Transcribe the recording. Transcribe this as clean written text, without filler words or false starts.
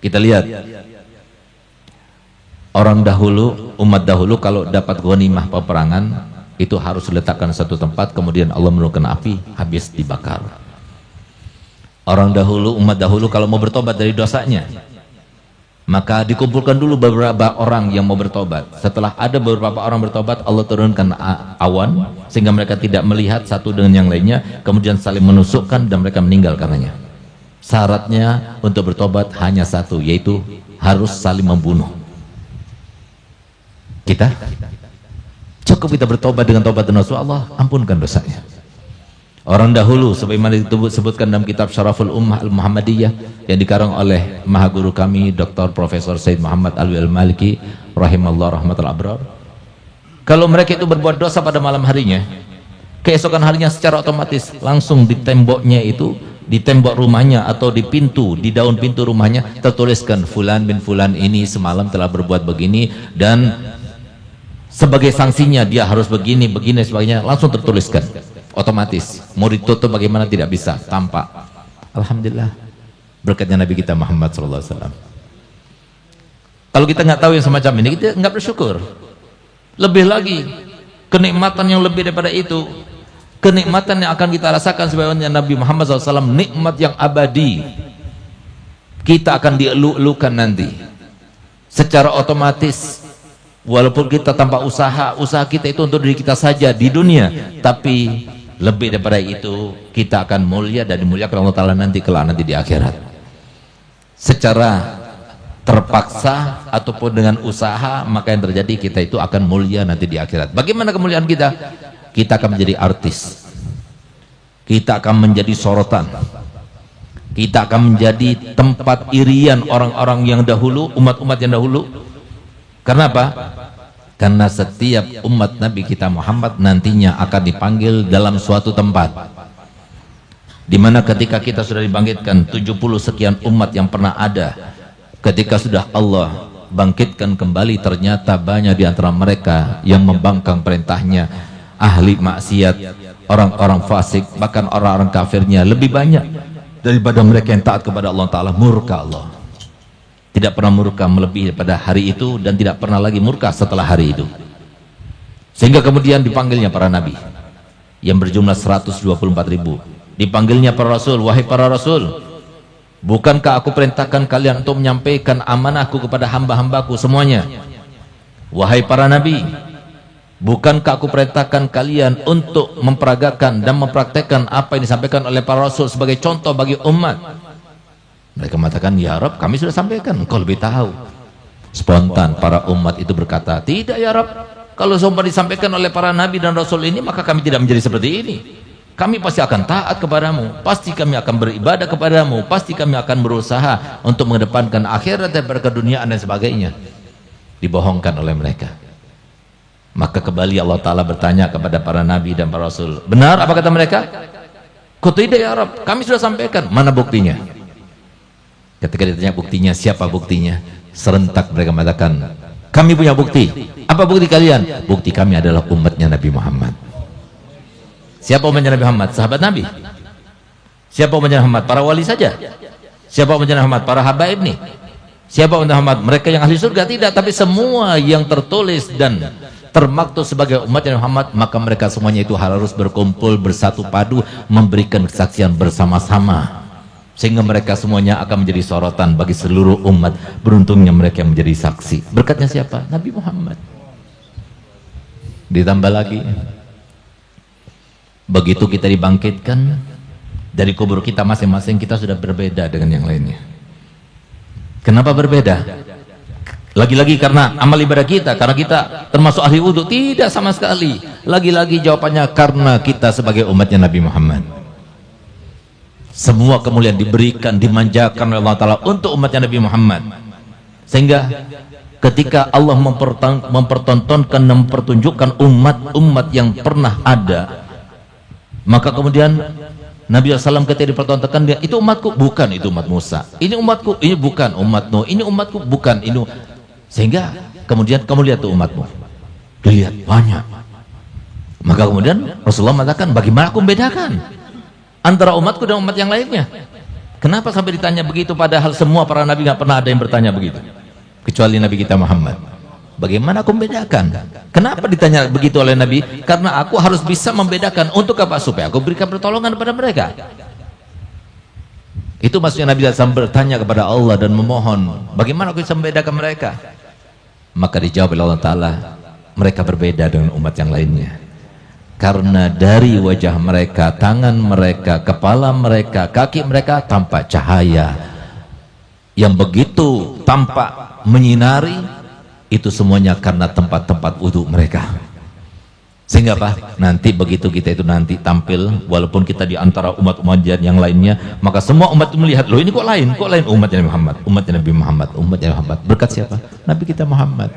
Kita lihat orang dahulu, umat dahulu kalau dapat ghanimah peperangan itu harus diletakkan satu tempat, kemudian Allah menurunkan api, habis dibakar. Orang dahulu, umat dahulu kalau mau bertobat dari dosanya, maka dikumpulkan dulu beberapa orang yang mau bertobat. Setelah ada beberapa orang bertobat, Allah turunkan awan sehingga mereka tidak melihat satu dengan yang lainnya, kemudian saling menusukkan dan mereka meninggal karenanya. Syaratnya untuk bertobat hanya satu, yaitu harus saling membunuh. Kita cukup kita bertobat dengan tobat dan Allah ampunkan dosanya. Orang dahulu sebagaimana disebutkan dalam kitab Syaraful Ummah Al-Muhammadiyah yang dikarang oleh maha guru kami Dr. Profesor Said Muhammad Alwi Al-Maliki rahimallahu rahmatul abrar, kalau mereka itu berbuat dosa pada malam harinya, keesokan harinya secara otomatis langsung di temboknya itu, di tembok rumahnya atau di pintu, di daun pintu rumahnya tertuliskan fulan bin fulan ini semalam telah berbuat begini dan sebagai sanksinya dia harus begini, begini sebagainya, langsung tertuliskan otomatis. Mau ditutup bagaimana tidak bisa, tampak. Alhamdulillah berkatnya Nabi kita Muhammad SAW. Kalau kita nggak tahu yang semacam ini, kita nggak bersyukur. Lebih lagi kenikmatan yang lebih daripada itu, kenikmatan yang akan kita rasakan sebagaimana Nabi Muhammad SAW, nikmat yang abadi, kita akan dielu-elukan nanti secara otomatis. Walaupun kita tanpa usaha kita itu untuk diri kita saja di dunia, tapi lebih daripada itu kita akan mulia dan dimuliakan Allah Ta'ala nanti kelak nanti di akhirat. Secara terpaksa ataupun dengan usaha, maka yang terjadi kita itu akan mulia nanti di akhirat. Bagaimana kemuliaan kita? Kita akan menjadi artis, kita akan menjadi sorotan, kita akan menjadi tempat irian orang-orang yang dahulu, umat-umat yang dahulu. Karena apa? Karena setiap umat Nabi kita Muhammad nantinya akan dipanggil dalam suatu tempat, dimana ketika kita sudah dibangkitkan 70 sekian umat yang pernah ada, ketika sudah Allah bangkitkan kembali, ternyata banyak di antara mereka yang membangkang perintahnya, ahli maksiat, orang-orang fasik, bahkan orang-orang kafirnya lebih banyak daripada mereka yang taat kepada Allah Ta'ala. Murka Allah, tidak pernah murka melebihi daripada hari itu dan tidak pernah lagi murka setelah hari itu. Sehingga kemudian dipanggilnya para nabi yang berjumlah 124.000. Dipanggilnya para rasul, wahai para rasul, bukankah aku perintahkan kalian untuk menyampaikan amanahku kepada hamba-hambaku semuanya? Wahai para nabi, bukankah aku perintahkan kalian untuk memperagakan dan mempraktekkan apa yang disampaikan oleh para rasul sebagai contoh bagi umat? Mereka mengatakan, ya Rabb, kami sudah sampaikan, engkau lebih tahu. Spontan para umat itu berkata, tidak ya Rabb, kalau semua disampaikan oleh para nabi dan rasul ini, maka kami tidak menjadi seperti ini. Kami pasti akan taat kepadamu, pasti kami akan beribadah kepadamu, pasti kami akan berusaha untuk mengedepankan akhirat daripada keduniaan dan sebagainya. Dibohongkan oleh mereka. Maka kembali Allah Ta'ala bertanya kepada para nabi dan para rasul, benar apa kata mereka? Kau tidak ya Rabb, kami sudah sampaikan, mana buktinya? Ketika ditanya buktinya, siapa buktinya? Serentak mereka mengatakan, kami punya bukti. Apa bukti kalian? Bukti kami adalah umatnya Nabi Muhammad. Siapa umatnya Nabi Muhammad? Sahabat Nabi. Siapa umatnya Nabi Muhammad? Para wali saja. Siapa umatnya Nabi Muhammad? Para habaib nih. Siapa umatnya Muhammad? Mereka yang ahli surga? Tidak, tapi semua yang tertulis dan termaktub sebagai umatnya Nabi Muhammad, maka mereka semuanya itu harus berkumpul, bersatu padu, memberikan kesaksian bersama-sama. Sehingga mereka semuanya akan menjadi sorotan bagi seluruh umat. Beruntungnya mereka yang menjadi saksi. Berkatnya siapa? Nabi Muhammad. Ditambah lagi, begitu kita dibangkitkan dari kubur kita masing-masing, kita sudah berbeda dengan yang lainnya. Kenapa berbeda? Lagi-lagi karena amal ibadah kita, karena kita termasuk ahli wudhu? Tidak sama sekali. Lagi-lagi jawabannya karena kita sebagai umatnya Nabi Muhammad. Semua kemuliaan diberikan, dimanjakan oleh Allah Ta'ala untuk umatnya Nabi Muhammad. Sehingga ketika Allah mempertontonkan dan mempertunjukkan umat-umat yang pernah ada, maka kemudian Nabi SAW ketika dipertontonkan, dia, itu umatku, bukan itu umat Musa. Ini umatku, ini bukan umat Nuh. Ini umatku, bukan ini. Sehingga kemudian kamu lihat tuh umatmu, dilihat banyak. Maka kemudian Rasulullah mengatakan, bagaimana aku membedakan antara umatku dan umat yang lainnya? Kenapa sampai ditanya begitu padahal semua para nabi nggak pernah ada yang bertanya begitu kecuali Nabi kita Muhammad. Bagaimana aku membedakan? Kenapa ditanya begitu oleh Nabi? Karena aku harus bisa membedakan. Untuk apa? Supaya aku berikan pertolongan kepada mereka. Itu maksudnya Nabi SAW bertanya kepada Allah dan memohon, bagaimana aku bisa membedakan mereka? Maka dijawab oleh Allah Ta'ala, mereka berbeda dengan umat yang lainnya. Karena dari wajah mereka, tangan mereka, kepala mereka, kaki mereka tampak cahaya yang begitu tampak menyinari. Itu semuanya karena tempat-tempat wudhu mereka. Sehingga apa? Nanti begitu kita itu nanti tampil, walaupun kita di antara umat-umat yang lainnya, maka semua umat itu melihat, loh ini kok lain umatnya Nabi Muhammad, umatnya Nabi Muhammad, umatnya Muhammad. Berkat siapa? Nabi kita Muhammad.